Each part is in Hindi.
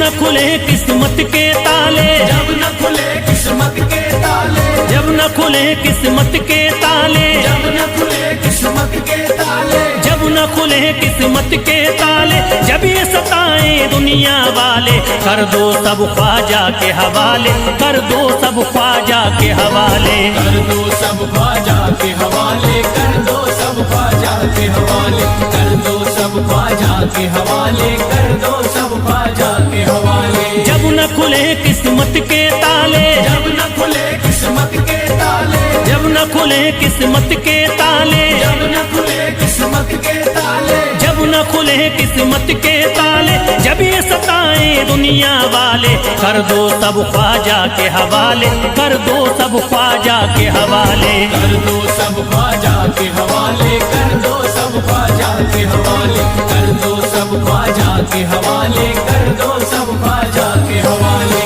न खुले किस्मत के ताले, जब न खुले किस्मत के ताले, जब न खुले किस्मत के ताले, जब न खुले किस्मत के ताले, जब न खुले किस्मत के ताले, जब ये सताए दुनिया वाले, कर दो सब ख्वाजा के हवाले, कर दो सब ख्वाजा के हवाले, कर दो सब ख्वाजा के हवाले, कर दो सब ख्वाजा के हवाले, कर दो सब ख्वाजा के हवाले, कर दो सब ख्वाजा के हवाले। जब न खुले किस्मत के ताले, जब न खुले किस्मत के ताले, जब न खुले किस्मत के ताले, जब न खुले किस्मत के ताले, जब न खुले किस्मत के ताले, जब ये सताए दुनिया वाले, कर दो सब ख्वाजा के हवाले, कर दो सब ख्वाजा के हवाले, कर दो सब ख्वाजा के हवाले, कर दो सब ख्वाजा के हवाले, कर दो सब ख्वाजा के हवाले, कर दो सब ख्वाजा के हवाले।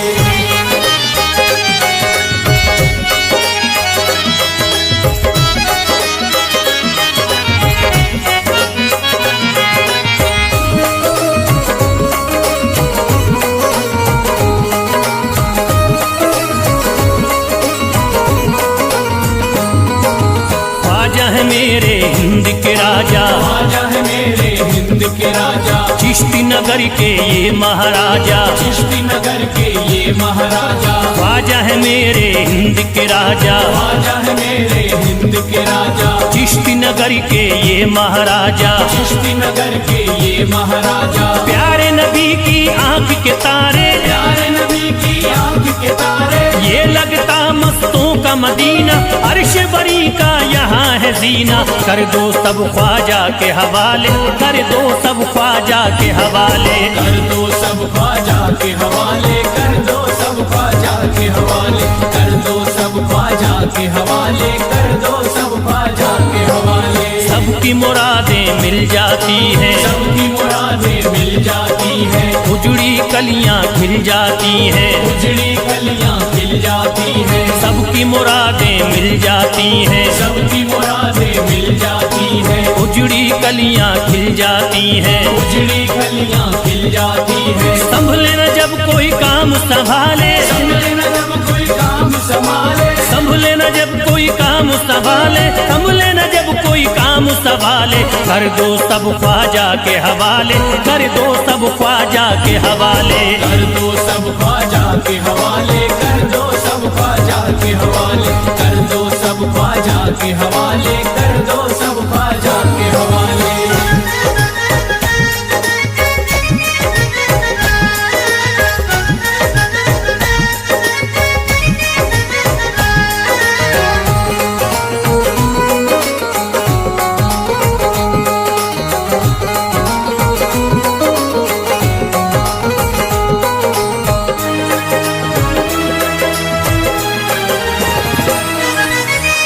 मेरे हिंद के राजा, ख्वाजा है मेरे हिंद के राजा, चिश्ती नगर के ये महाराजा, चिश्ती नगर के ये महाराजा, ख्वाजा है मेरे हिंद के राजा, ख्वाजा है मेरे हिंद के राजा, चिश्ती नगर के ये महाराजा, चिश्ती नगर के ये महाराजा, प्यारे नबी की आंख के तारे, प्यारे नबी की आंख के तारे, ये लगता मस्तों का मदीना, अर्श बरी का यहाँ है जीना, कर दो सब ख्वाजा के हवाले, कर दो सब ख्वाजा के हवाले, कर दो सब ख्वाजा के हवाले, कर दो सब ख्वाजा के हवाले, कर दो सब ख्वाजा के हवाले, कर दो सब ख्वाजा के हवाले। सबकी मुरादें मिल जाती हैं, सबकी मुरादें मिल जाती हैं, उजड़ी कलियां खिल जाती हैं, उजड़ी कलियां खिल जाती हैं, सबकी मुरादें मिल जाती हैं, सबकी मुरादें मिल जाती हैं, उजड़ी कलियां खिल जाती हैं, उजड़ी कलियां खिल जाती हैं। संभले न जब कोई काम संभाले, संभले न जब कोई काम संभाले, संभले न जब कोई काम संभाले, संभले न जब कोई काम संभाले, कर दो सब ख्वाजा के हवाले, कर दो सब ख्वाजा के हवाले, कर दो सब ख्वाजा के हवाले, कर दो सब ख्वाजा के हवाले, कर दो सब ख्वाजा के हवाले, कर दो सब ख्वाजा के हवाले।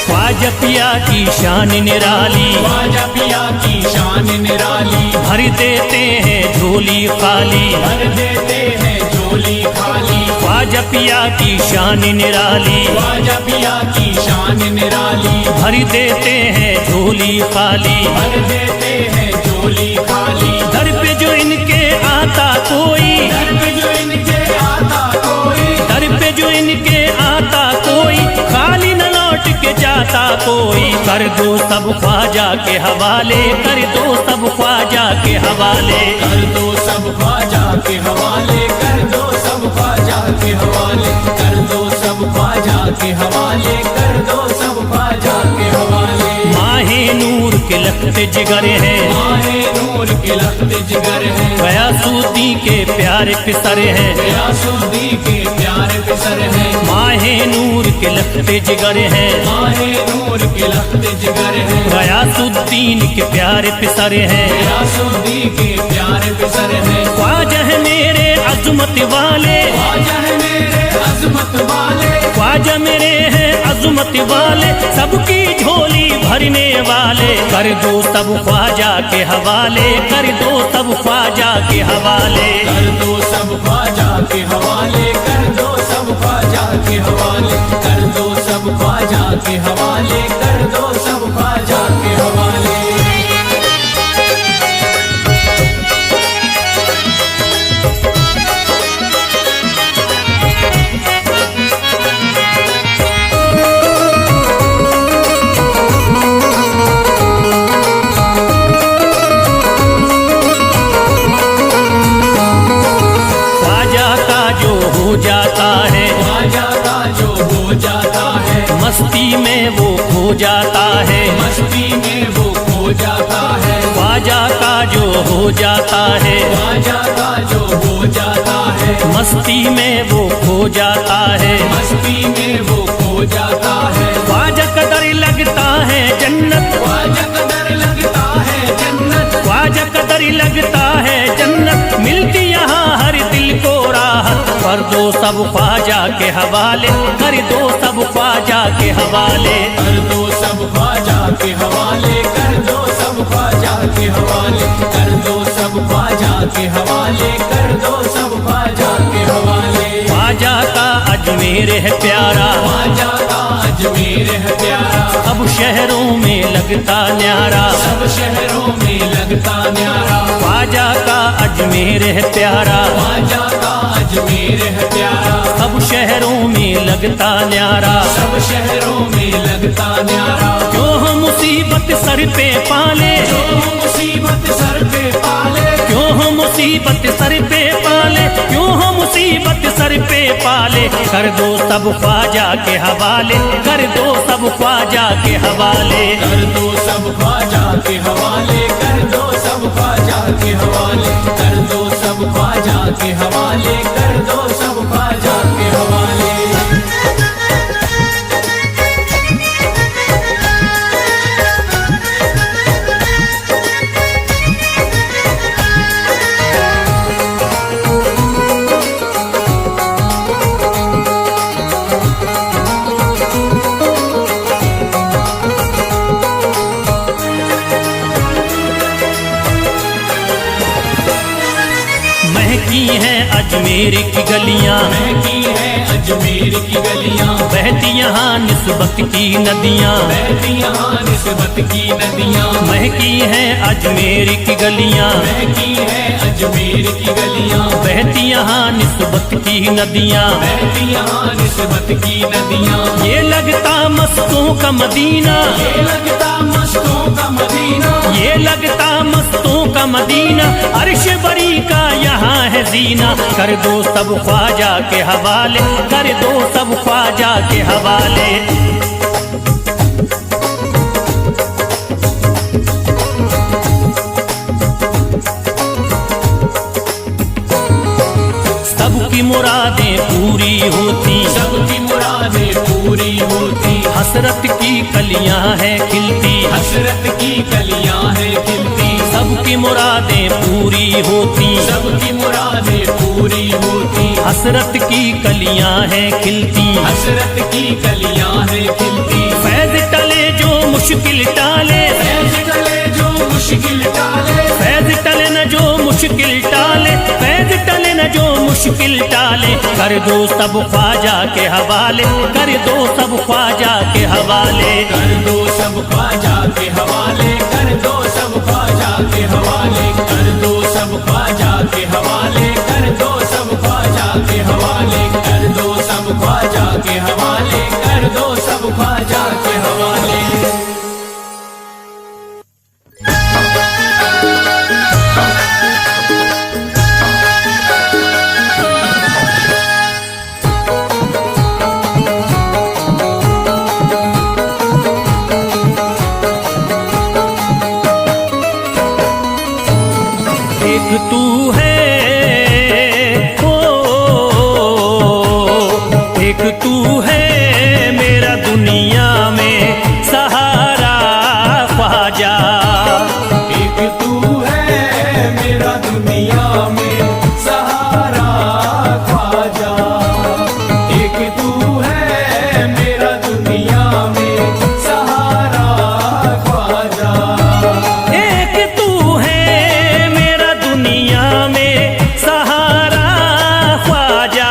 ख्वाजा पिया की शान निराली, ख्वाजा पिया की शान निराली, भर देते हैं झोली खाली, भर देते हैं झोली खाली, ख्वाजा पिया की शान निराली, ख्वाजा पिया की शान निराली, भर देते हैं झोली खाली, भर देते हैं झोली खाली, दर पे जो इनके आता कोई, दर पे जो इनके आता कोई, दर पे जो इनके आता कोई, खाली न लौट के जाता कोई, कर दो सब ख्वाजा के हवाले, कर दो सब ख्वाजा के हवाले, कर दो सब ख्वाजा के हवाले, कर दो सब ख्वाजा के हवाले, कर दो सब ख्वाजा के हवाले, कर दो सब ख्वाजा के हवाले। माहे नूर के लखते जिगर है, माहे नूर के लखते जिगर है, गयासुद्दीन के प्यारे पिसर है, गयासुद्दीन के प्यारे पिसर है, माहे नूर के लखते जिगर है, माहे नूर के लखते जिगर है, गयासुद्दीन के प्यारे पिसर है, गयासुद्दीन के प्यारे पिसर है। ख्वाजा है मेरे अजमत वाले, ख्वाजा है मेरे अजमत वाले, ख्वाजा मेरे हैं अजमत वाले, सबकी झोली भरने वाले, कर दो सब ख्वाजा के हवाले, कर दो सब ख्वाजा के हवाले, कर दो सब ख्वाजा के हवाले, कर दो सब ख्वाजा के हवाले, कर दो सब ख्वाजा के हवाले, कर दो सब ख्वाजा के हवाले। जाता है, मस्ती में वो खो जाता है, ख्वाजा का जो हो जाता है, ख्वाजा का जो हो जाता है, मस्ती में वो खो जाता है, मस्ती में वो खो जाता है। ख्वाजा कदर लगता है जन्नत, ख्वाजा कदर लगता है जन्नत, ख्वाजा कदर लगता है जन्नत, मिलती यहाँ हर दिल को राहत। कर दो सब ख्वाजा के हवाले, कर दो सब ख्वाजा के हवाले, कर दो सब ख्वाजा के हवाले, कर दो सब ख्वाजा के हवाले, कर दो सब ख्वाजा के हवाले, कर दो सब ख्वाजा के हवाले। ख्वाजा का अजमेर है प्यारा, ख्वाजा का अजमेर है प्यारा, अब शहरों में लगता न्यारा, सब शहरों में लगता न्यारा। ख्वाजा का अजमेर है प्यारा, ख्वाजा का अजमेर है प्यारा, अब शहरों में लगता न्यारा। सब शहरों में लगता न्यारा। क्यों हम मुसीबत सर पे पाले, जो मुसीबत सर पे पाले, क्यों हम मुसीबत सर पे पाले, क्यों हम मुसीबत सर पे पाले। कर दो सब ख्वाजा के हवाले, कर दो सब ख्वाजा के हवाले, कर दो सब ख्वाजा के हवाले, कर दो सब ख्वाजा के हवाले, कर दो सब ख्वाजा के हवाले, कर दो सब ख्वाजा के हवाले। महकी हैं अजमेर की गलियां, महकी है अजमेर की गलियां, बहती यहाँ निस्बत की नदियां, बहती यहाँ निस्बत की नदियां, महकी हैं अजमेर की गलियां, महकी है अजमेर की गलियां, बहती यहाँ निस्बत की नदियां। बहती यहाँ निस्बत की नदियां। ये लगता मस्तों का मदीना, ये लगता मस्तों का मदीना, ये लगता मस्तों का मदीना, अर्श बरी का यहाँ है जीना। कर दो सब ख्वाजा के हवाले, कर दो सब ख्वाजा के हवाले। सबकी मुरादें पूरी होती, सबकी मुरादें पूरी होती, हसरत की कलियां हैं खिलती, हसरत की कलियां हैं खिलती, सबकी मुरादें पूरी होती, सबकी मुरादें पूरी होती, हसरत की कलियां हैं खिलती, हसरत की कलियां हैं खिलती। फैज टले जो मुश्किल टाले, फैज टले जो मुश्किल टाले, फैज टले न जो मुश्किल टाले, फैज टले न जो मुश्किल टाले। कर दो सब ख्वाजा के हवाले, कर दो सब ख्वाजा के हवाले, कर दो सब ख्वाजा के हवाले, कर दो सब ख्वाजा के हवाले, कर दो सब ख्वाजा के हवाले, कर दो सब ख्वाजा के हवाले, कर दो सब ख्वाजा के हवाले, कर दो सब ख्वाजा के हवाले। एक तू है ओ, एक तू है मेरा दुनिया में सहारा ख्वाजा, एक तू है मेरा दुनिया में सहारा ख्वाजा, एक तू है मेरा दुनिया में सहारा ख्वाजा, एक तू है मेरा दुनिया में सहारा ख्वाजा,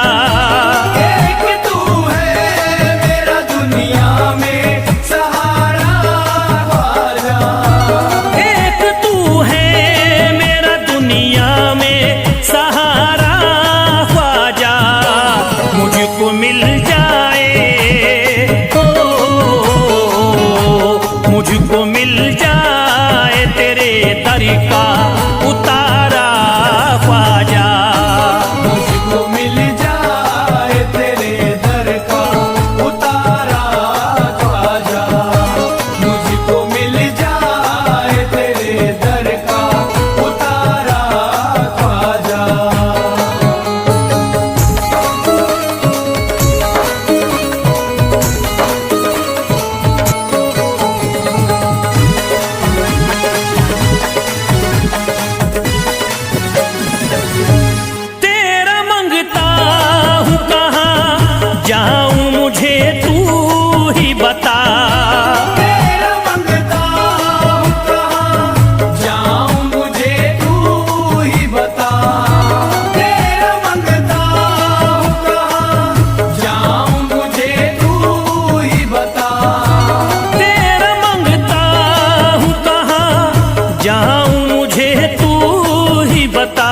एक तू है मेरा दुनिया में सहारा ख्वाजा, एक तू है मेरा दुनिया में सहारा ख्वाजा। मुझको मिल जाए ओ, मुझको मिल जाए तेरे दर का उतारा ख्वाजा, मुझको मिल जाए तेरे दर का उतारा ख्वाजा, जाऊं मुझे तू ही बता,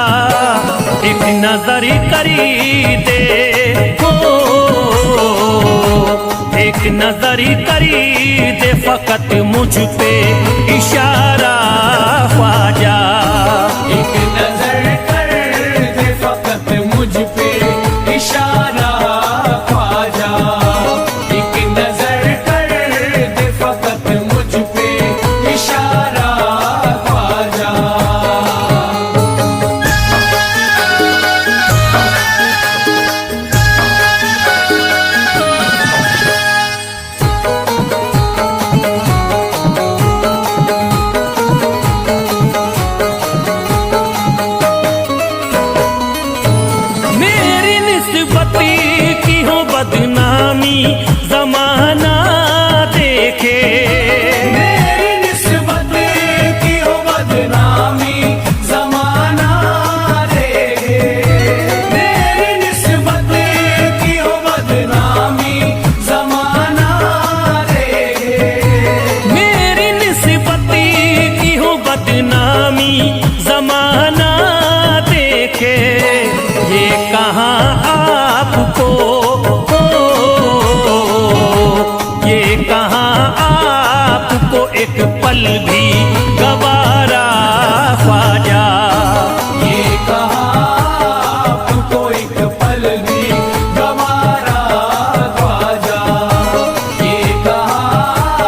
एक नजर करी दे हो, एक नजर करी दे फकत मुझ पे इशारा ख्वाजा। एक नजर कर दे फकत मुझ पे इशारा ख्वाजा, एक नजर कर दे फकत मुझ पे इशारा ख्वाजा। की हो बदनामी जमाना देखे, मेरी निस्बत की हो बदनामी जमाना देखे, मेरी निस्बत की हो बदनामी जमाना देखे, मेरी निस्बत की हो बदनामी जमाना देखे। ये कहाँ आपको हो, ये कहाँ आपको एक पल भी गवारा ख्वाजा। ये कहाँ आपको एक पल भी गवारा ख्वाजा, ये कहाँ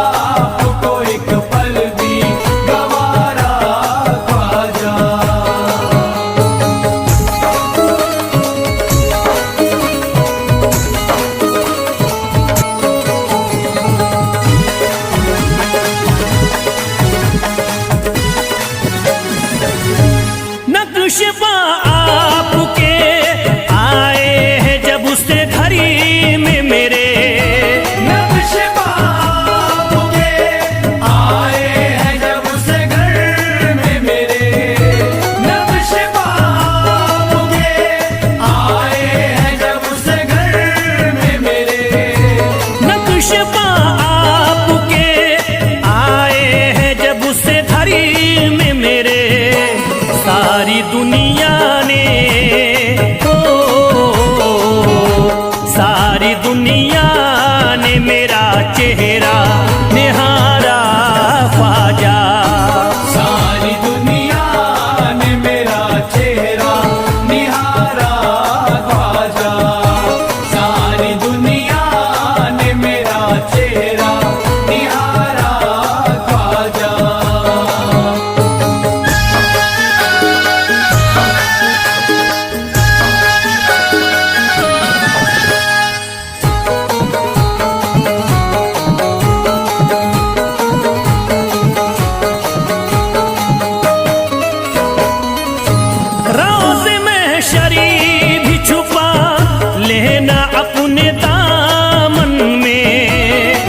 आपको एक पल भी गवारा ख्वाजा। नक्शबा आपके आए हैं जब उससे घड़ी में मेरे, नक्शबा आपके आए हैं जब उस घर में मेरे, नक्शबा आपके आए हैं जब उस घर में मेरे, नक्शबा आपके आए हैं जब उससे घड़ी में मेरे। सारी दुनिया ने हो, सारी दुनिया ने मेरा चेहरा निहारा ख्वाजा। सारी दुनिया ने मेरा चेहरा निहारा ख्वाजा, सारी दुनिया ने मेरा चेहरा निहारा ख्वाजा। रोज़ महशरी भी छुपा लेना अपने दामन में,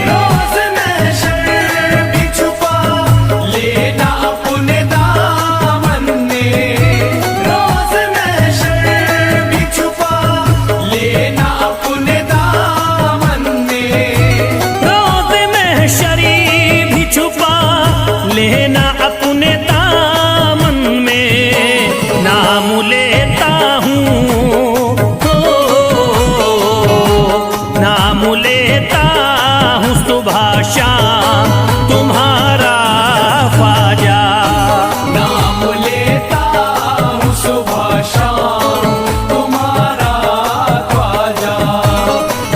रोज़ महशर भी छुपा लेना अपने दामन में, रोज़ महशर भी छुपा लेना अपने दामन में, रोज़ महशरी भी छुपा लेना अपने दामन में। नाम लेता हूँ हो, नाम लेता हूँ सुबह शाम तुम्हारा ख्वाजा। नाम लेता हूँ सुबह शाम तुम्हारा ख्वाजा,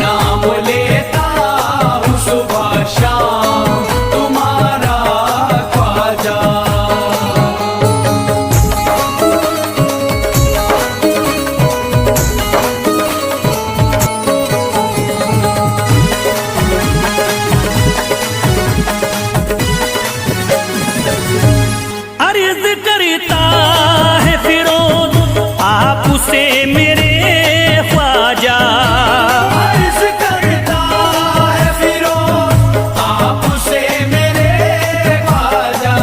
नाम लेता हूँ सुबह शाम तुम्हारा ख्वाजा। अर्ज करता है फिरोज आपसे मेरे ख्वाजा, अर्ज करता है फिरोज आपसे मेरे ख्वाजा,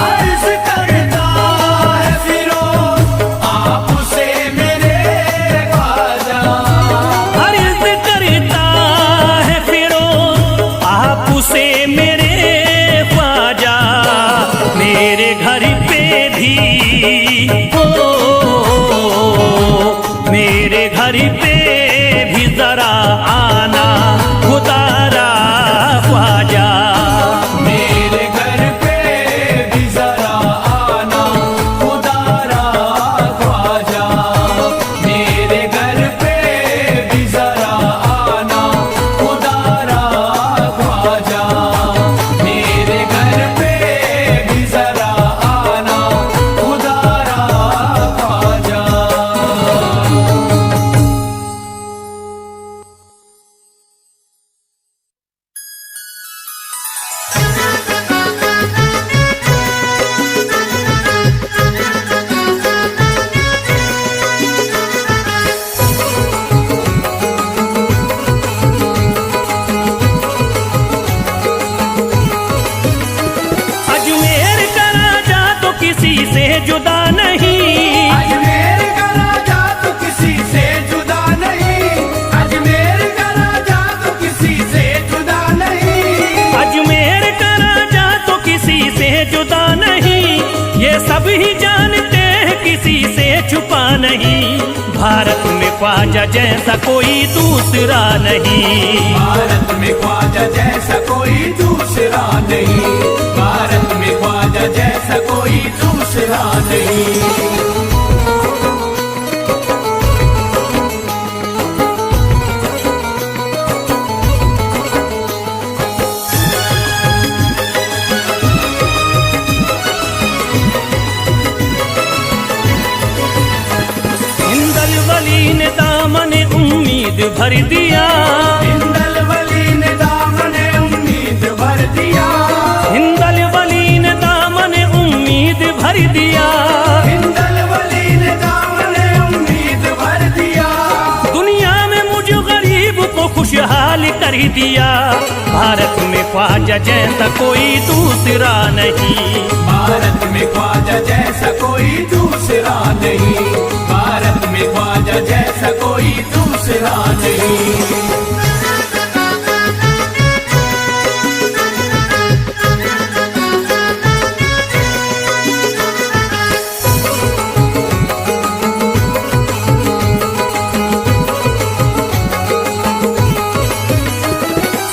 अर्ज करता है फिरोज आपसे मेरे ख्वाजा, अर्ज करता है फिरोज आपसे मेरे ख्वाजा। मेरे घर पे भी हो, मेरे घर पे भी जरा आना खुदारा ख्वाजा। मेरे घर पे भी जरा आना खुदारा ख्वाजा। मेरे घर पे भी जरा आना खुदारा ख्वाजा। मेरे घर पे भी जरा आना खुदारा ख्वाजा। अजमेर का राजा तो किसी से जुदा नहीं, अजमेर का राजा तो किसी से जुदा नहीं। अजमेर का राजा तो किसी से जुदा नहीं। अजमेर का राजा तो किसी से जुदा नहीं, ये सब ही जानते हैं किसी से छुपा नहीं। भारत में ख्वाजा जैसा कोई दूसरा नहीं, भारत में ख्वाजा जैसा कोई दूसरा नहीं। भारत में ख्वाजा जैसा कोई दूसरा नहीं। हिंदल वली ने दामन उम्मीद भर दिया, हिंदल वली ने दामन उम्मीद भर दिया। हिंदल वली ने दामन उम्मीद भर दिया। हिंदल वली ने दामन उम्मीद भर दिया। दुनिया में मुझ गरीब को खुशहाल कर दिया। भारत में ख्वाजा जैसा कोई दूसरा नहीं, भारत में ख्वाजा जैसा कोई दूसरा नहीं। भारत में ख्वाजा जैसा कोई दूसरा नहीं।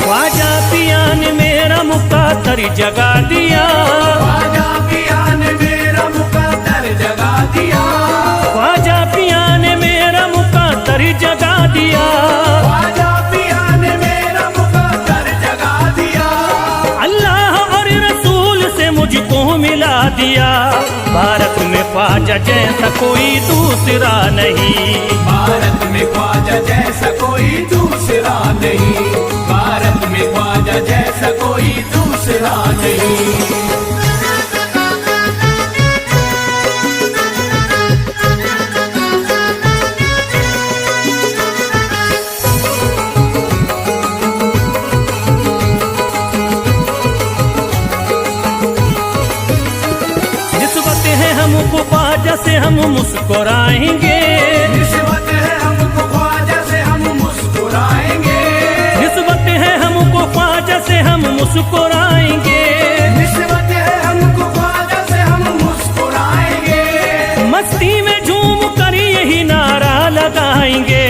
ख्वाजा पिया ने मेरा मुक़द्दर जगा दिया। ख्वाजा पिया ने मेरा मुक़द्दर जगा दिया। ख्वाजा पिया ने मेरा मुक़द्दर जगा दिया। ख्वाजा पिया ने मेरा मुक़द्दर जगा दिया। अल्लाह और रसूल से मुझको मिला दिया। भारत में ख्वाजा जैसा कोई दूसरा नहीं, भारत में ख्वाजा जैसा कोई दूसरा नहीं। भारत में ख्वाजा जैसा कोई दूसरा नहीं। निस्बत है हमको ख्वाजा से हम मुस्कुराएंगे। निस्बत है हमको ख्वाजा से हम मुस्कुराएंगे। निस्बत है हमको ख्वाजा से हम मुस्कुराएंगे। निस्बत है हमको ख्वाजा से हम मुस्कुराएंगे। मस्ती में झूम कर यही नारा लगाएंगे।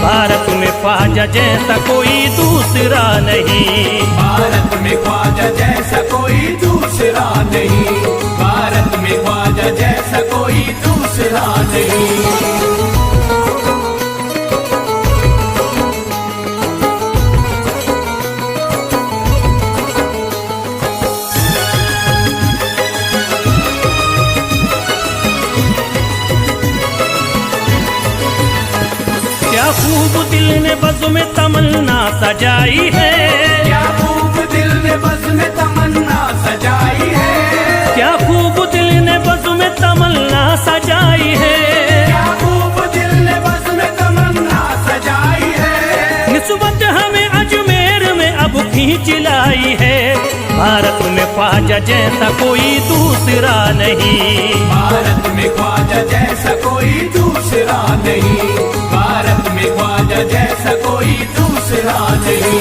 भारत में ख्वाजा जैसा कोई दूसरा नहीं, भारत में ख्वाजा जैसा कोई दूसरा नहीं। भारत में ख्वाजा जैसा कोई दूसरा नहीं। क्या खूब दिल ने बज़्म में तमन्ना सजाई है। क्या खूब दिल ने बज़्म में तमन्ना सजाई है। क्या खूब दिल ने बज़्म में तमन्ना सजाई है। क्या खूब दिल ने बज़्म में तमन्ना सजाई है। निस्बत हमें अजमेर में अब खींच लाई है। भारत में ख्वाजा जैसा कोई दूसरा नहीं, भारत में ख्वाजा जैसा कोई दूसरा नहीं। भारत में ख्वाजा जैसा कोई दूसरा नहीं।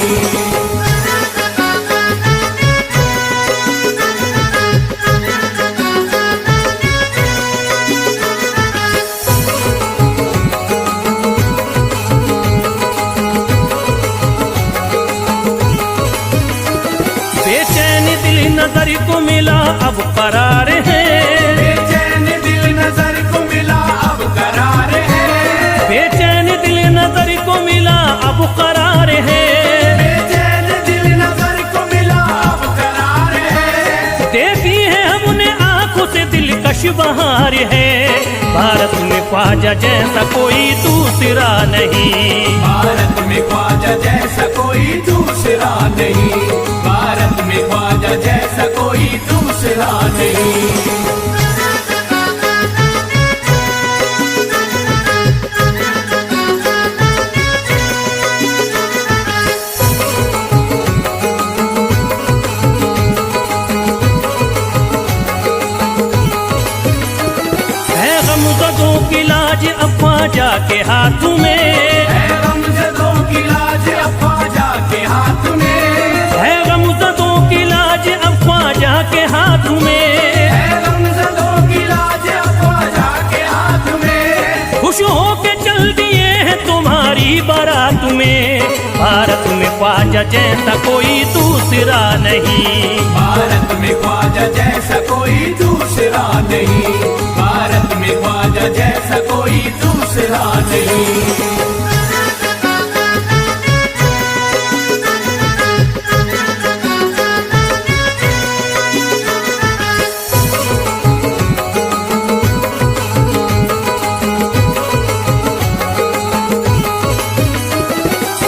अब करार है। बेचैन दिल नजर को मिला अब करार है। बेचैन दिल नजर को मिला अब करार है। बेचैन दिल नजर को मिला अब करार है। देखी है हमने आंखों से दिलकश बहार है। भारत में ख्वाजा जैसा कोई दूसरा नहीं। भारत में ख्वाजा जैसा कोई दूसरा नहीं। भारत में ख्वाजा जैसा कोई दूसरा नहीं। की लाज अब ख्वाजा के हाथ में है। गमज़दों की लाज अब ख्वाजा के हाथ में है। गमज़दों की लाज अब ख्वाजा के हाथ में है। गमज़दों की लाज अब ख्वाजा के हाथ में। खुश होके चल दिए हैं तुम्हारी बारात में। भारत में ख्वाजा जैसा कोई दूसरा नहीं। भारत में ख्वाजा जैसा कोई दूसरा नहीं। भारत में ख्वाजा जैसा कोई दूसरा नहीं।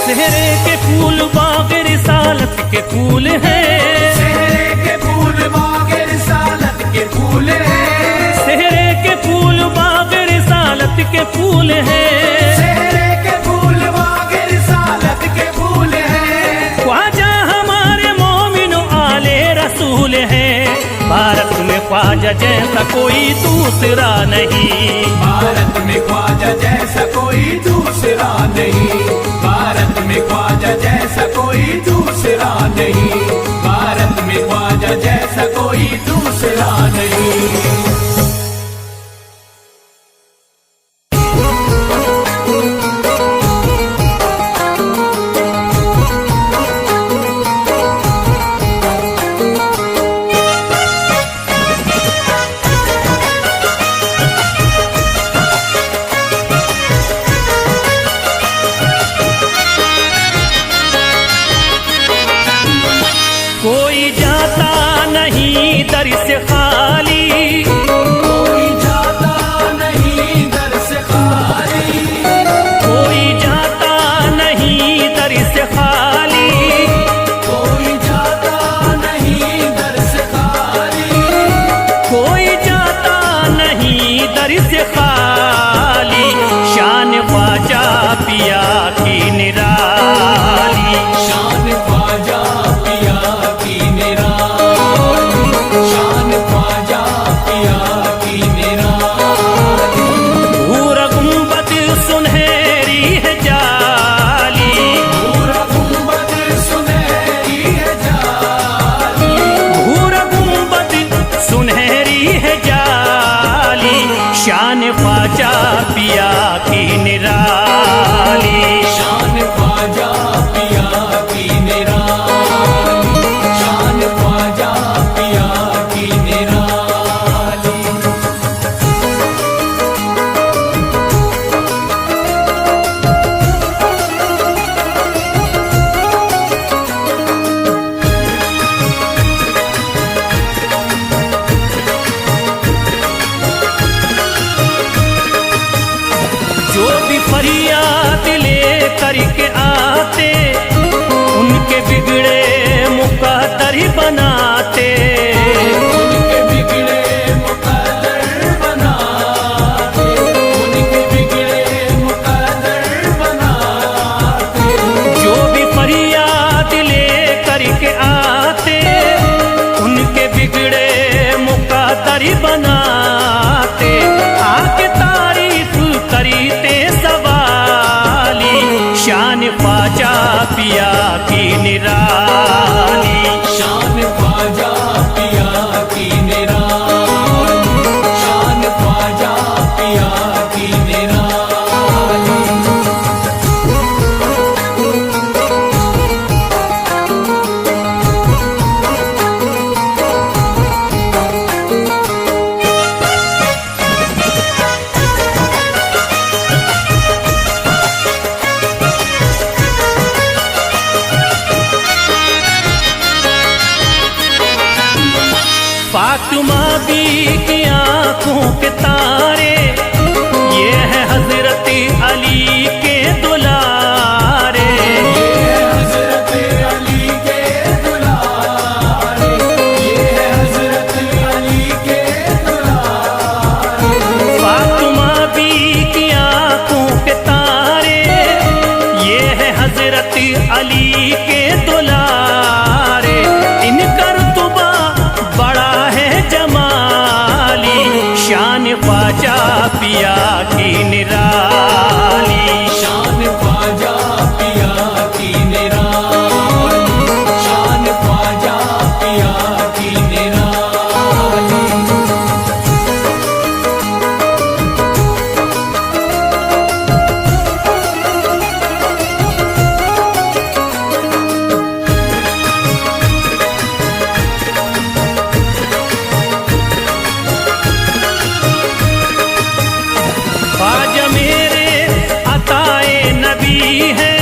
सेहरे के फूल बाग रिसालत के फूल हैं। सेहरे के फूल बाग रिसालत के फूल हैं। सेहरे के फूल बाग रिसालत के फूल हैं। सेहरे के फूल बाग रिसालत के फूल हैं। ख्वाजा हमारे मोमिन आले रसूल हैं। भारत में ख्वाजा जैसा कोई दूसरा नहीं। भारत में ख्वाजा जैसा कोई दूसरा नहीं। भारत में ख्वाजा जैसा कोई दूसरा नहीं। भारत में ख्वाजा जैसा कोई दूसरा नहीं। कोई जाता नहीं दर से खाली। कोई जाता नहीं दर से खाली। कोई जाता नहीं दर से खाली। कोई जाता नहीं दर से खाली। कोई जाता नहीं दर से खाली। शान ख्वाजा पिया की निराली। शान ख्वाजा पिया की निराली। शान ख्वाजा पिया की निराली। भूरा गुंबद सुनहरी है जाली। भूरा गुंबद सुनहरी है जाली। भूरा गुंबद सुनहरी है जाली। शान ख्वाजा पिया की निराली। शान ख्वाजा पिया की निराली। शान ख्वाजा पिया की निराली। जो भी फरियाद ले करके आते उनके बिगड़े मुकद्दर बनाते। उनके बिगड़े मुकद्दर बनाते। उनके बिगड़े मुकद्दर बनाते। जो भी फरियाद ले करके आते उनके बिगड़े मुकद्दर बनाते। आके तारीफ करते सवाली। शान ख्वाजा पिया की निराली। शान ख्वाजा पिया की निराली। शान ख्वाजा पिया की निराली। ख्वाजा पिया की निराली। शान ख्वाजा पिया की निराली, शान ख्वाजा पिया की निराली। ख्वाजा मेरे अताए नबी है,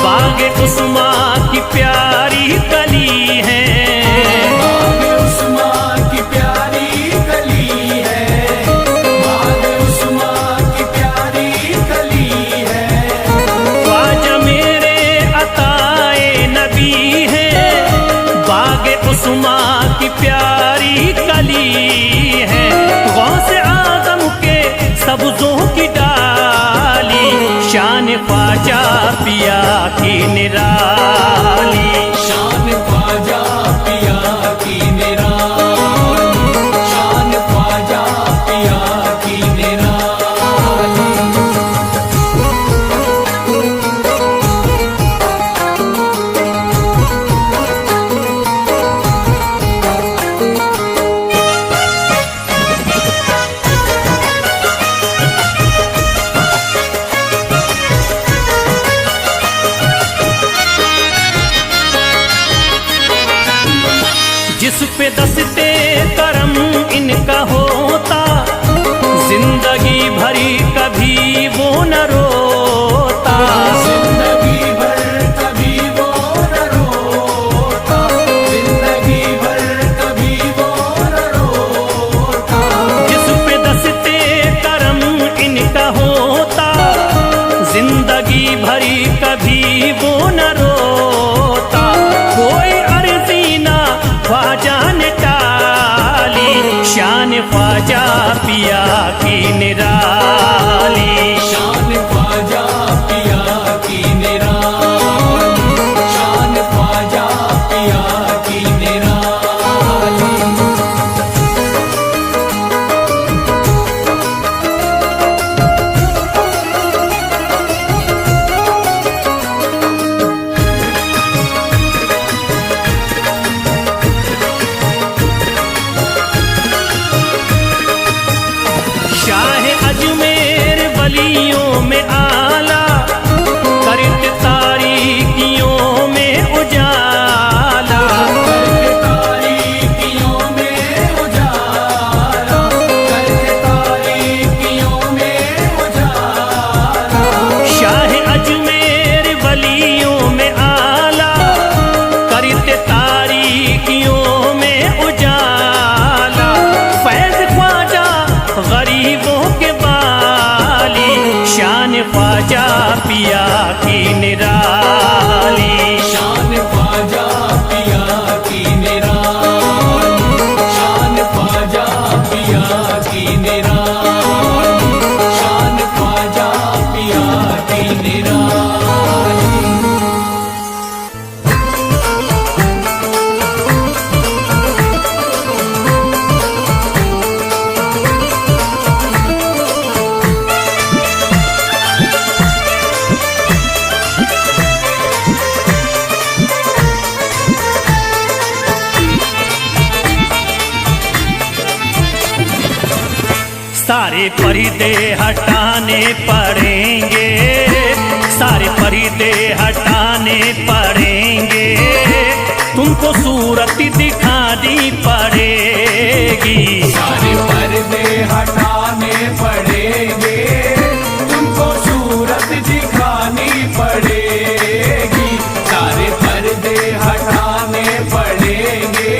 बागे उस्मा की प्यारी कली है। बागे उस्मा की प्यारी कली है, बागे उस्मा की प्यारी कली है। ख्वाजा मेरे अताए नबी है, बागे उस्मा की प्यारी कली है। गौसे आजम के सब्जों की डाली, शान ख्वाजा पिया की निराली। शान ख्वाजा पिया की निराली, शान ख्वाजा पिया की निराली। जिस पे दस्ते करम इनका होता, जिंदगी भरी कभी वो न रोता। जिंदगी भर कभी वो न रोता, जिंदगी भर कभी वो न रोता। जिस पे दस्ते करम इनका होता, जिंदगी भरी कभी वो न रोता। कोई अर्जी ना ख्वाजा ने टाली, शान ख्वाजा पिया की निराली। शान ख्वाजा पिया की निराली, शान ख्वाजा पिया की निराली। शाह अजमेर वलियों में आला, करत तारीकियों में उजाला। करके तारीकियों में उजाला, करके तारीकियों में उजाला। शाह अजमेर वलियों में आला, करत तारीकियों में उजाला। फैज ख्वाजा गरीबों के बाली, शान ख्वाजा पिया की निराली। शान ख्वाजा पिया की निराली, शान ख्वाजा पिया की निराली, शान ख्वाजा पिया की निराली। सारे पर्दे हटाने पड़ेंगे, सारे पर्दे हटाने पड़ेंगे। तुमको सूरत दिखानी पड़ेगी। सारे पर्दे हटाने पड़ेंगे, तुमको सूरत दिखानी पड़ेगी। सारे पर्दे हटाने पड़ेंगे,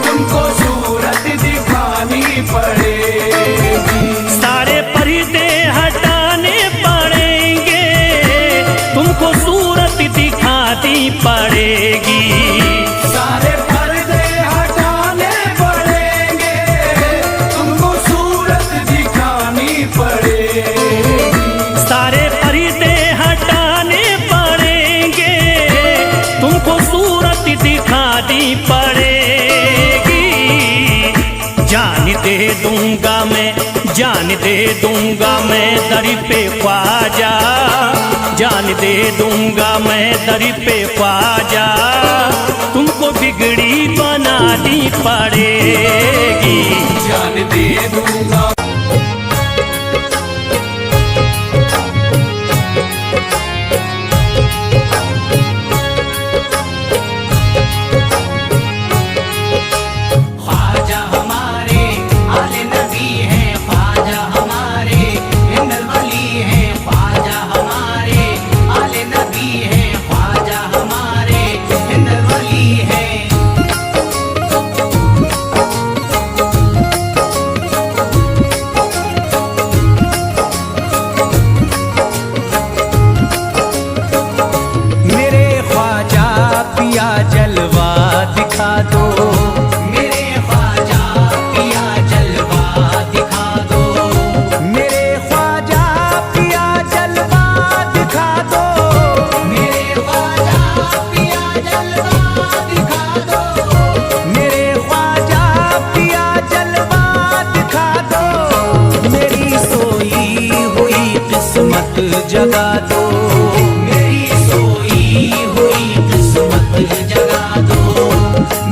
तुमको सूरत दिखानी पड़ेगी। सारे पर्दे हटाने पड़ेंगे, तुमको सूरत दिखानी पड़ेगी। सारे पर्दे हटाने पड़ेंगे, तुमको सूरत दिखानी पड़ेगी। सारे पर्दे हटाने पड़ेंगे, तुमको सूरत दिखानी पड़ेगी। जान दे दूंगा मैं, जान दे दूंगा मैं दर पे ख्वाजा, जान दे दूंगा मैं दर पे ख्वाजा, तुमको बिगड़ी बनानी पड़ेगी। जान दे दूंगा जलवा दिखा दो, मेरे ख्वाजा पिया जलवा दिखा दो, मेरे ख्वाजा पिया जलवा दिखा दो, मेरे ख्वाजा पिया जलवा दिखा दो, मेरे ख्वाजा पिया जलवा दिखा दो, मेरी सोई हुई किस्मत जगा दो, मेरी सोई हुई किस्मत जगा दो,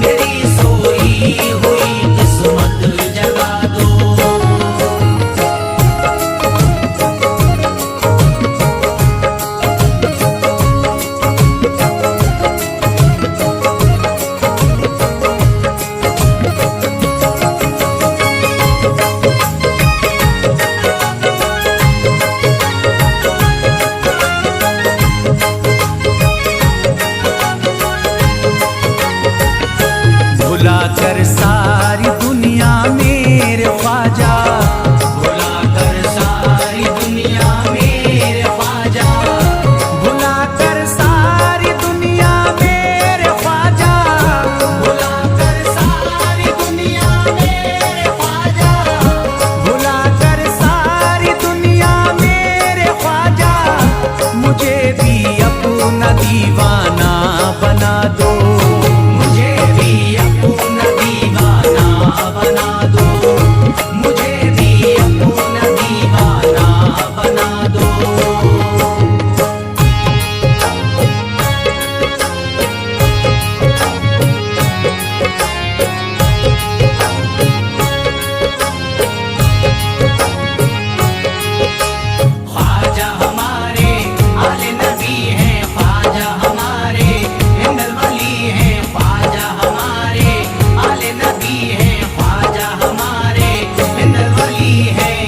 मेरी सोई हुई किस्मत जगा दो। भुला कर सारी दुनिया मेरे ख्वाजा, भुला कर सारी दुनिया मेरे ख्वाजा, भुला कर सारी दुनिया मेरे ख्वाजा, भुला कर सारी दुनिया मेरे ख्वाजा, भुला कर सारी दुनिया मेरे ख्वाजा, मुझे भी अपना दीवाना बना दो, मुझे भी अपना दीवाना बना दो, मुझे भी अपना दीवाना बना दो। ख्वाजा हमारे आले नबी हैं, ख्वाजा हमारे हिंदल वली हैं, ख्वाजा हमारे आले नबी हैं, ख्वाजा हमारे हिंदल वली हैं।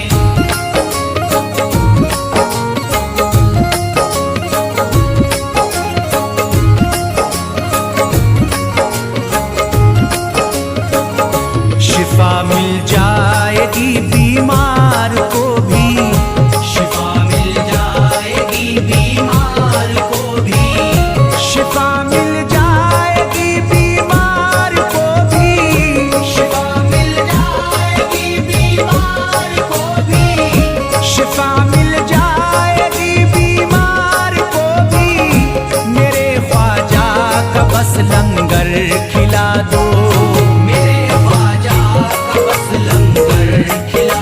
शिफा मिल जाएगी बीमार को भी, शिफा मिल जाएगी बीमार को भी, शिफा मिल जाएगी बीमार को भी, शिफा मिल जाएगी बीमार को भी, शिफा मिल जाएगी बीमार को भी, मेरे ख्वाजा का बस लंगर खिला दो, मेरे ख्वाजा का बस लंगर खिला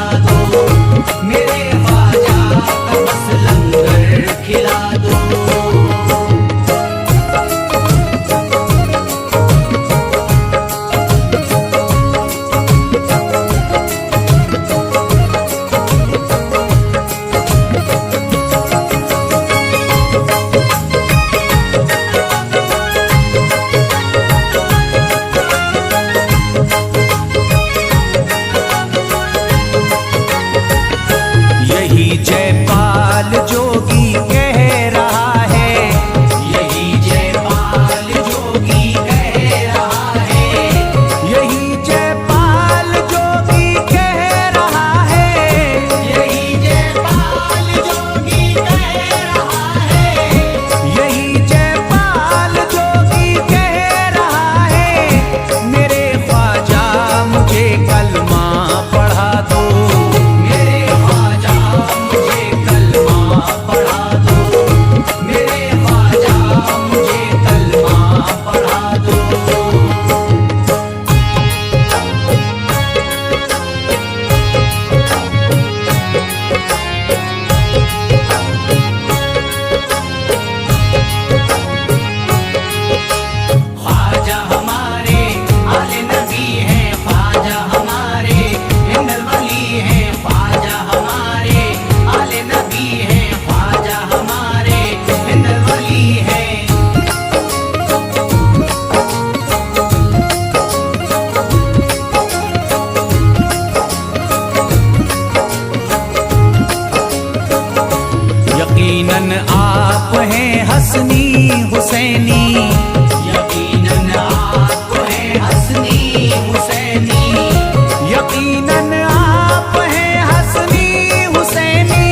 यकीनन आप हैं हसनी हुसैनी,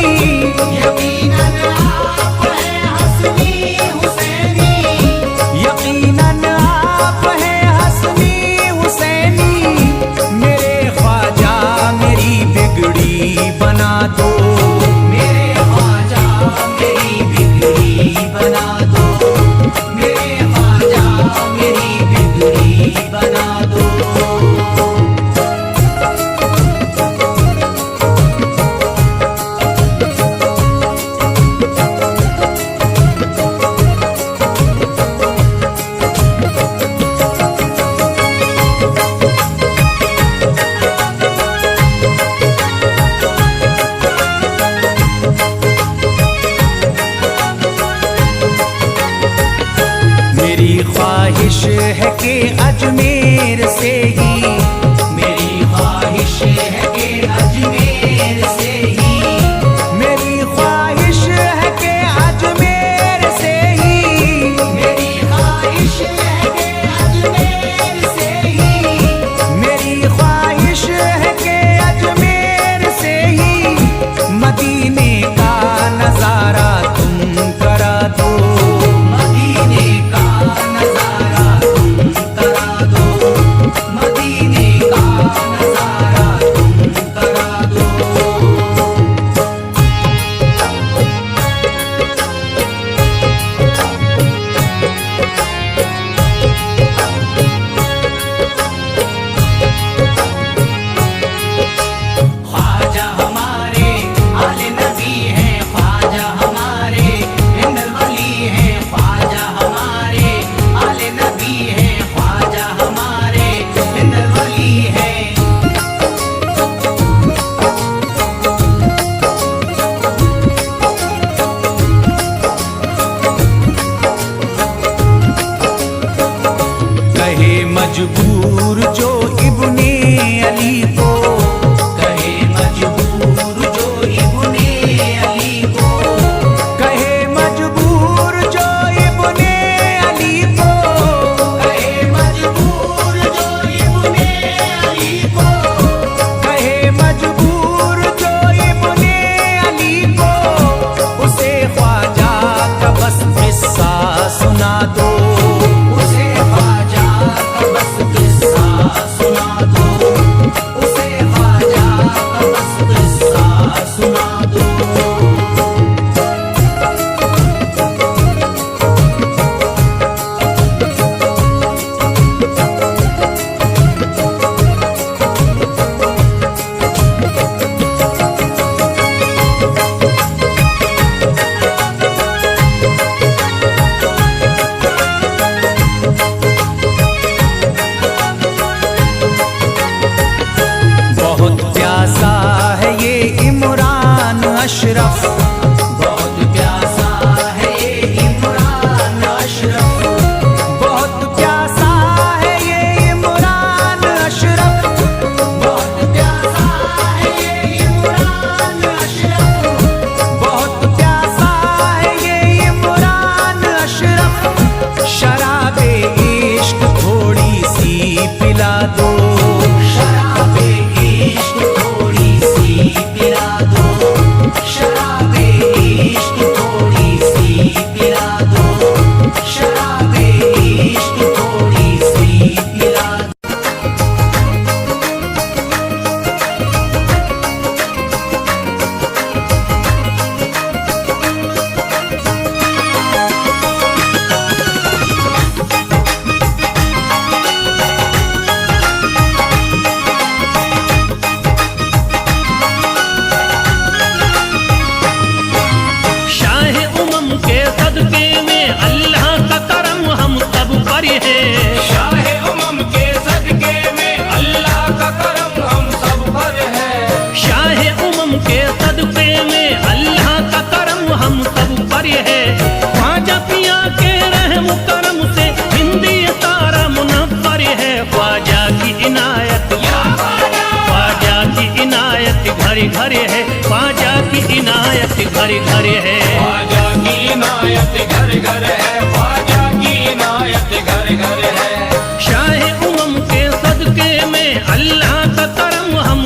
यकीनन आप हैं हसनी हुसैनी, यकीनन आप हैं हसनी हुसैनी। मेरे ख्वाजा मेरी बिगड़ी बना दो, मेरे ख्वाजा मेरी बिगड़ी बना दो, मेरे ख्वाजा मेरी बिगड़ी बना दो। मेरी ख्वाहिश है कि अजमेर से ही, मेरी ख्वाहिश है कि अजमेर से ही, मेरी ख्वाहिश है कि अजमेर से ही, मेरी ख्वाहिश है कि अजमेर से ही, मेरी ख्वाहिश है कि अजमेर से ही मदीने का नजारा तुम करा दो, मदीने का नजारा तुम करा दो, मदीने का नजारा तुम करा दो। ख्वाजा हमारे आले नबी हैं, ख्वाजा हमारे हिंदल वली हैं, ख्वाजा हमारे आले नबी हैं, ख्वाजा हमारे हिंदल वली हैं। कहे मजबूर जो इब्ने अली को, कहे मजबूर जो इब्ने अली को, कहे मजबूर जो इब्ने अली को, कहे मजबूर जो इब्ने अली को, कहे मजबूर जो इब्ने अली को, उसे ख्वाजा का बस किस्सा सुना दो, उसे ख्वाजा का बस किस्सा सुना दो, उसे ख्वाजा का बस किस्सा सुना दो। बहुत प्यासा है ये इमरान अशरफ, बहुत प्यासा है ये इमरान अशरफ, बहुत प्यासा है ये इमरान अशरफ, बहुत प्यासा है ये इमरान अशरफ, बहुत प्यासा है ये इमरान अशरफ। शराबे इश्क थोड़ी सी पिला दो, शराबे इश्क थोड़ी सी पिला दो, शराबे इश्क थोड़ी सी पिला दो, शराबे इश्क थोड़ी सी पिला दो। शाह उमम के सदके में अल्लाह का करम हम सब पर है, शाह उमम के सदके में अल्लाह का करम हम सब पर है, शाह उमम के सदके में अल्लाह का करम हम सब पर है। ख्वाजा पिया के रहम करम से हिंदी तारा मुनव्वर है, ख्वाजा की इनायत, ख्वाजा की इनायत घर घर है, ख्वाजा की इनायत घर घर है। ख्वाजा की इनायत घर घर है, ख्वाजा की इनायत घर घर है। शाह उमम के सदके में अल्लाह का करम हम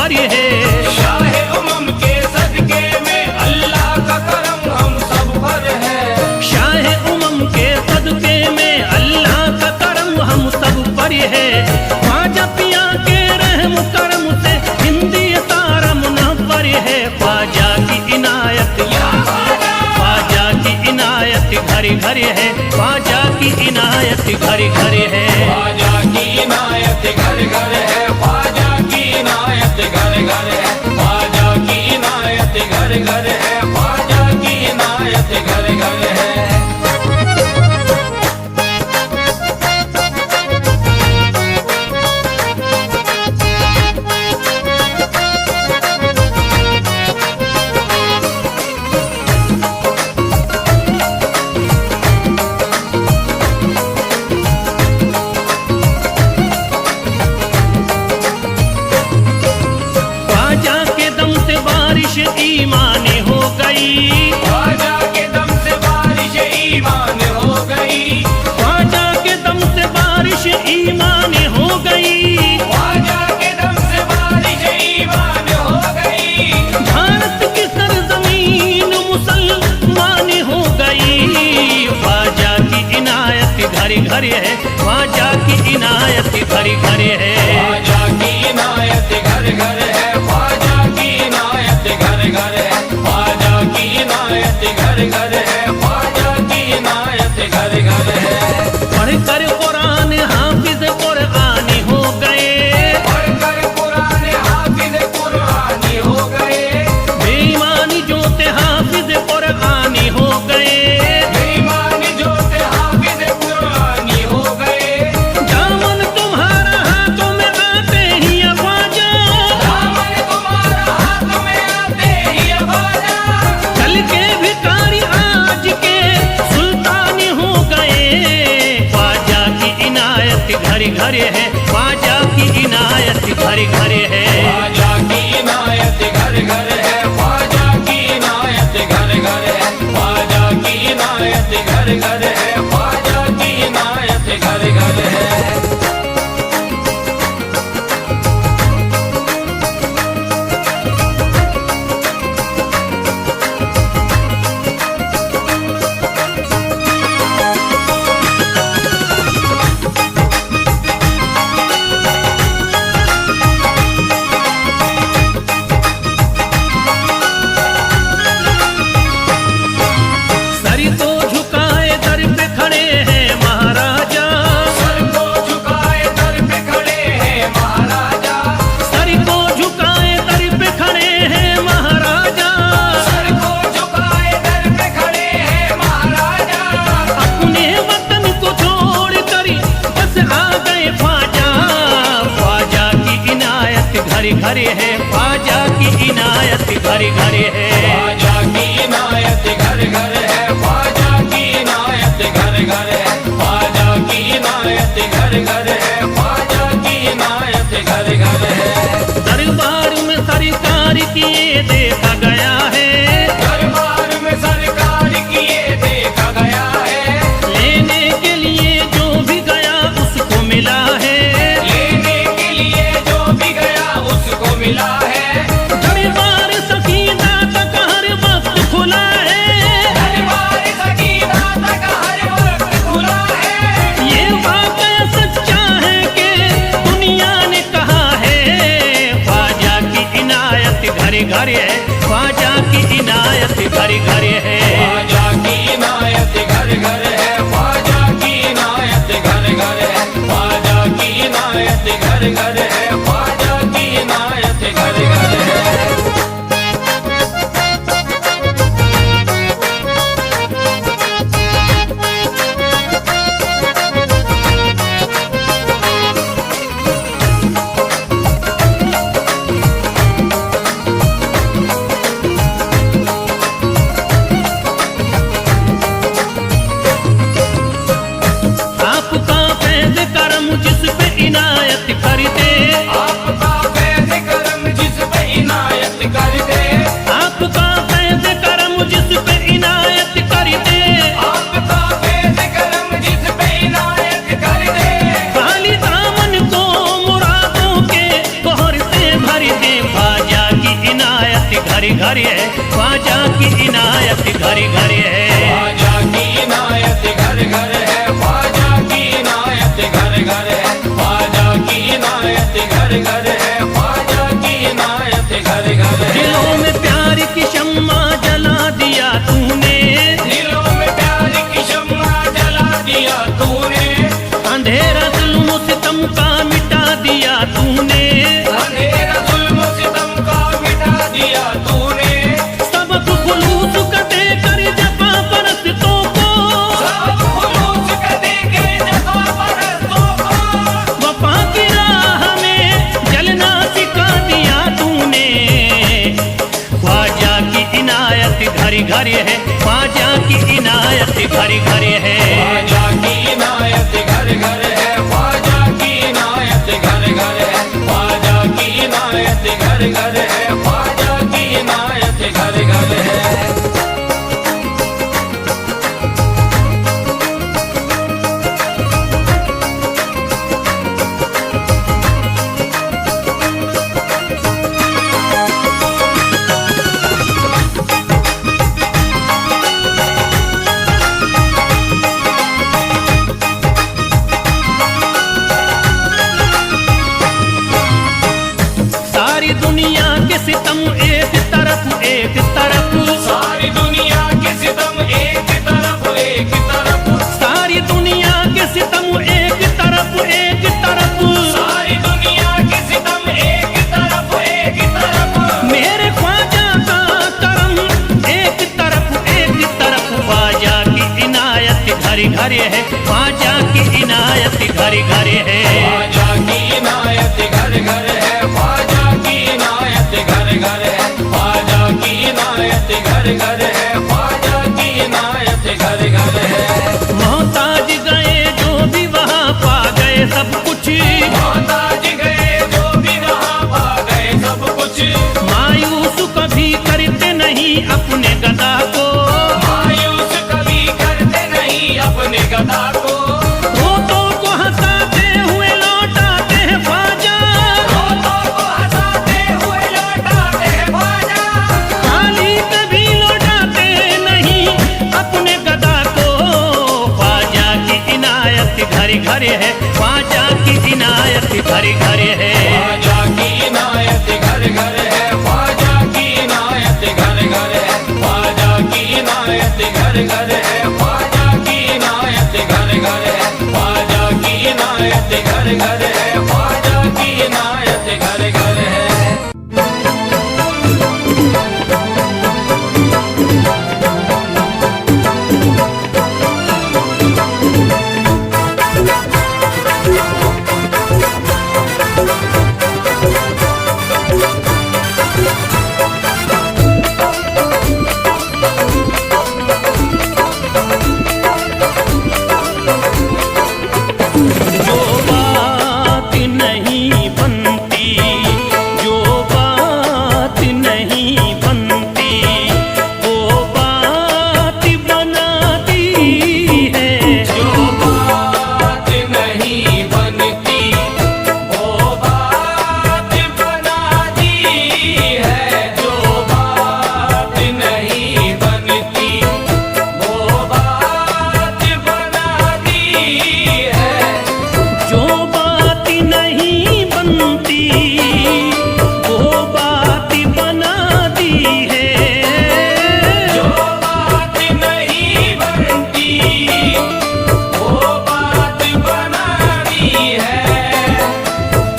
पर है। शाहे उमम के सदके में अल्लाह का करम हम सब पर है। शाहे उमम के सदके में अल्लाह का करम हम सब पर है। ख्वाजा पिया के रहम करम से हिंदी सारा मुनव्वर है। ख्वाजा की इनायत, ख्वाजा की इनायत घर घर है। ख्वाजा की इनायत घर घर है। ख्वाजा की इनायत घर घर है। ख्वाजा की इनायत घर घर है। ख्वाजा की इनायत घर घर है। ख्वाजा की इनायत घर घर है। ख्वाजा के दम से बारिश ईमान हो गई। ख्वाजा के दम से बारिश ईमान हो गई। ख्वाजा के दम से बारिश ईमान हो गई। ख्वाजा के दम से बारिश ईमान हो गई। भारत की सरजमीन मुसलमान हो गई। ख्वाजा की इनायत घर घर है। ख्वाजा की इनायत घर घर है। ख्वाजा की इनायत घर घर है। ख्वाजा की इनायत घर घर है। ख्वाजा की इनायत घर घर है। ख्वाजा की इनायत घर घर है। पढ़कर कुरान हाफिज कुरानी हो गए। पढ़कर कुरान हाफिज कुरानी हो गए। बेईमानी जोते हाफिज कुरानी हो गए। बेईमानी जोते हाफिज कुरानी हो गए। दामन तुम्हारा हाथों में आते ही ख्वाजा, दामन तुम्हारा हाथ में आते ही ख्वाजा। कल के भिखारी आज के सुल्तान हो गए। ख्वाजा की इनायत घर घर है। ख्वाजा की इनायत घर घर है। ख्वाजा की इनायत घर घर है। ख्वाजा की इनायत घर घर है। ख्वाजा की इनायत घर घर है। ख्वाजा की इनायत घर घर है। सर को झुकाए दर पे खड़े हैं महाराजा। सर को झुकाए दर पे खड़े हैं महाराजा। सर को झुकाए दर पे खड़े हैं महाराजा। सर को झुकाए दर पे खड़े हैं महाराजा। अपने वतन को छोड़ कर बस आ गए ख्वाजा। ख्वाजा की इनायत घर घर है। ख्वाजा की इनायत घर घर है। ख्वाजा की इनायत घर घर है। ख्वाजा की इनायत घर घर है। ख्वाजा की इनायत घर घर है। ख्वाजा की इनायत घर घर है। दरबार में सरकार किए देखा गया है। दरबार में सरकार किए देखा गया है। लेने के लिए जो भी गया उसको मिला है। लेने के लिए जो भी गया उसको मिला है। दरबार सकीना तक हर वक्त खुला है। दरबार सकीना तक हर वक्त खुला है। ये वाकया सच्चा है कि दुनिया ने कहा है। ख्वाजा की इनायत घर घर है। ख्वाजा की इनायत घर घर है। ख्वाजा की इनायत घर घर है। ख्वाजा की इनायत घर घर है। ख्वाजा की इनायत घर घर है। ख्वाजा की इनायत घर घर है। आपका फैज़ करम जिस पे इनायत करते। घर घर है, ख्वाजा की इनायत घर घर है। ख्वाजा की इनायत घर घर है, ख्वाजा की इनायत घर घर है, ख्वाजा की इनायत घर घर है, ख्वाजा की इनायत घर घर है। दिलों में प्यार की शम्मा जला दिया तूने, दिलों में प्यार की शम्मा जला दिया तूने, अंधेरा जुल्म सितम का मिटा दिया तूने, अंधेरा जुल्म सितम का मिटा दिया तूने, सबक खुलूस का देकर जफा परस्तों को, सब खुलूस का देकर जफा परस्तों को, वफा की राह में जलना सिखा दिया तूने। ख्वाजा की इनायत घर घर है, ख्वाजा की इनायत घर घर है। ख्वाजा की इनायत घर घर है, ख्वाजा की इनायत घर घर है, ख्वाजा की इनायत घर घर है, ख्वाजा की इनायत घर घर है। सारी दुनिया के सितम एक तरफ एक तरफ, सारी दुनिया के सितम एक तरफ एक तरफ, सारी दुनिया के सितम एक तरफ एक तरफ, सारी दुनिया के सितम एक तरफ एक तरफ, मेरे ख्वाजा का करम एक तरफ एक तरफ। ख्वाजा की इनायत घर घर है, ख्वाजा की इनायत घर घर है। ख्वाजा की इनायत घर घर है, ख्वाजा की इनायत घर घर है, ख्वाजा की इनायत घर घर है, ख्वाजा की इनायत घर घर है। मोहताज गए जो भी वहाँ पा गए सब कुछ, मोहताज गए जो भी वहाँ पा गए सब कुछ, मायूस कभी करते नहीं अपने गदा को, मायूस कभी करते नहीं अपने गदा को, रोतों को हंसाते हुए लौटाते हैं ख्वाजा, रोतों को हंसाते हुए लौटाते हैं ख्वाजा, खाली कभी लौटाते नहीं अपने गदा को। ख्वाजा की इनायत घर घर है, ख्वाजा की इनायत घर घर है। ख्वाजा की इनायत घर घर है, ख्वाजा की इनायत घर घर है, ख्वाजा की इनायत घर घर है, ख्वाजा की इनायत घर घर है, ख्वाजा की इनायत घर घर है, ख्वाजा की इनायत घर घर है। जो बात नहीं बनती, जो बात नहीं बनती, वो बात बनाती है। जो बात नहीं बनती वो बात बनाती है, जो बात नहीं बनती वो बात बनाती है, जो बात नहीं बनती वो बात बनाती है। जो बात नहीं बनती वो बात बनाती है,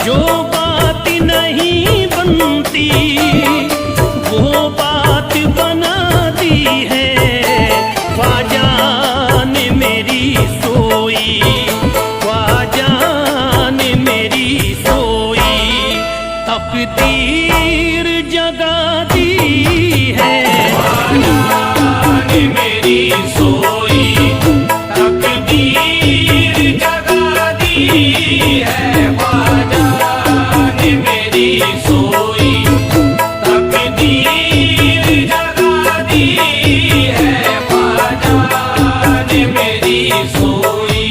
जो बात नहीं बनती वो बात बनाती है। ख्वाजा ने मेरी सोई, ख्वाजा ने मेरी सोई, तकदीर जगा दी है। ने मेरी सोई तकदीर जगा दी है, ख्वाजा ने मेरी सोई तकदीर जगा दी है, ख्वाजा ने मेरी सोई।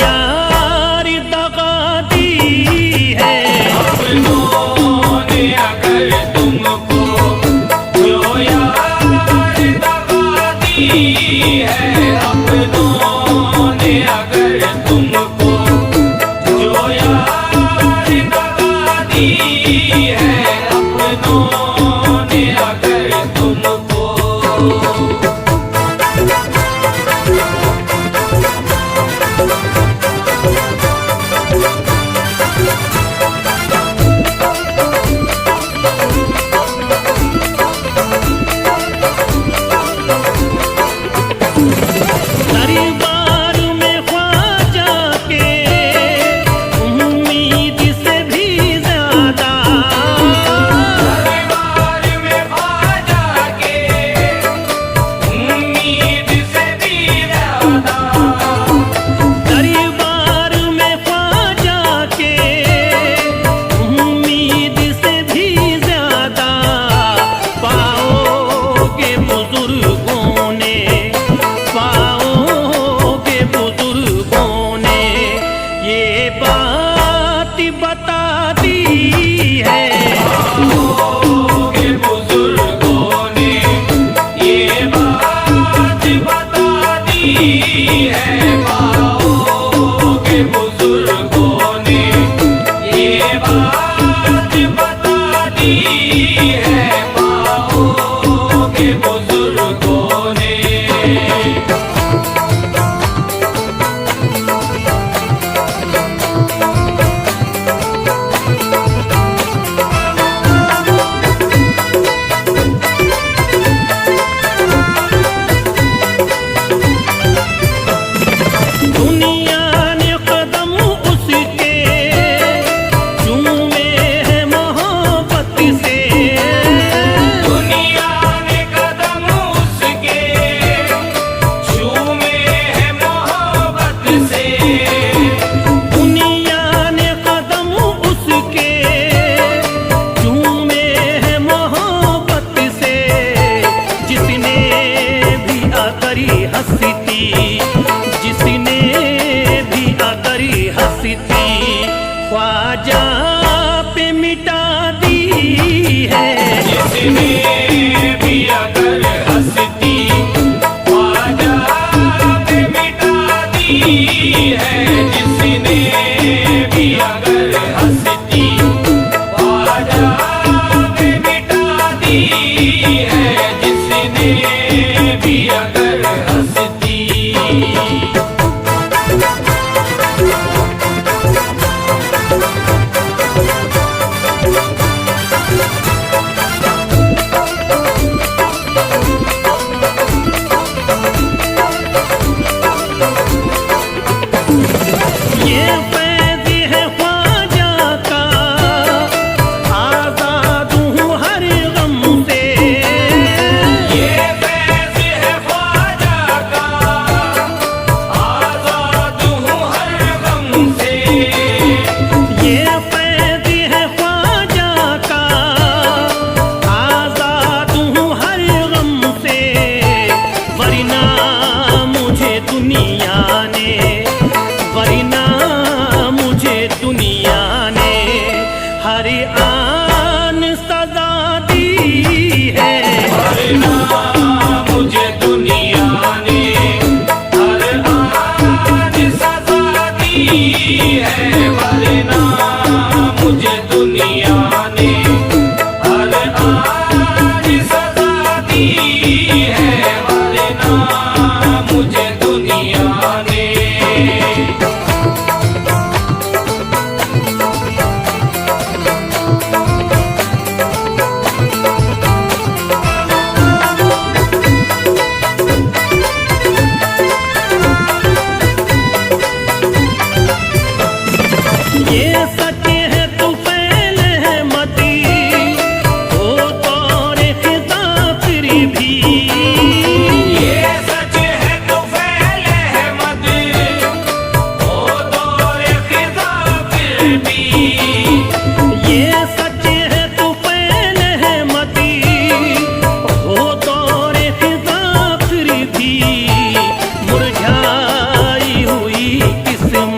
यार दगा दी है। अपनों ने अगर तुमको जो यार दगा दी है, अपनों ने अगर तुमको जो यार दगा दी है, अपनों ने अगर तुमको दरबार में ख्वाजा के उम्मीद से भी ज्यादा, दरबार में ख्वाजा के उम्मीद से भी ज्यादा, दरबार में ख्वाजा के उम्मीद से भी ज्यादा पाओगे बुजुर्गों ने, पाओगे बुजुर्गों ने ये बात बता दी है। के बुजुर्गों ने ये बात बता दी है, पाओ के बुजुर्गों ने ये बात बता दी है, पाओ के बुजुर्गों ने। दुनिया ने कदम उसके चूमे हैं मोहब्बत से, दुनिया ने कदम उसके चूमे हैं मोहब्बत से, दुनिया ने कदम उसके चूमे हैं मोहब्बत से। जिसने भी आकरी हंसती, जिसने भी आकरी हंसती ख्वाजा पे मिटा दी है। जिसने भी अगर हंसती ख्वाजा पे मिटा दी है, जिसने भी अगर हंसती ख्वाजा पे मिटा दी है, जिसने भी अगर हंसती।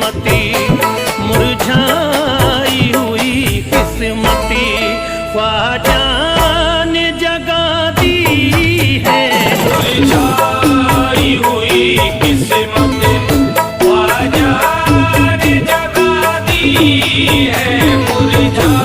किस्मती, मुरझाई हुई किस्मती ख्वाजा ने जगा दी है। मुरझाई हुई किस्मत ख्वाजा ने जगा दी है, मुरझा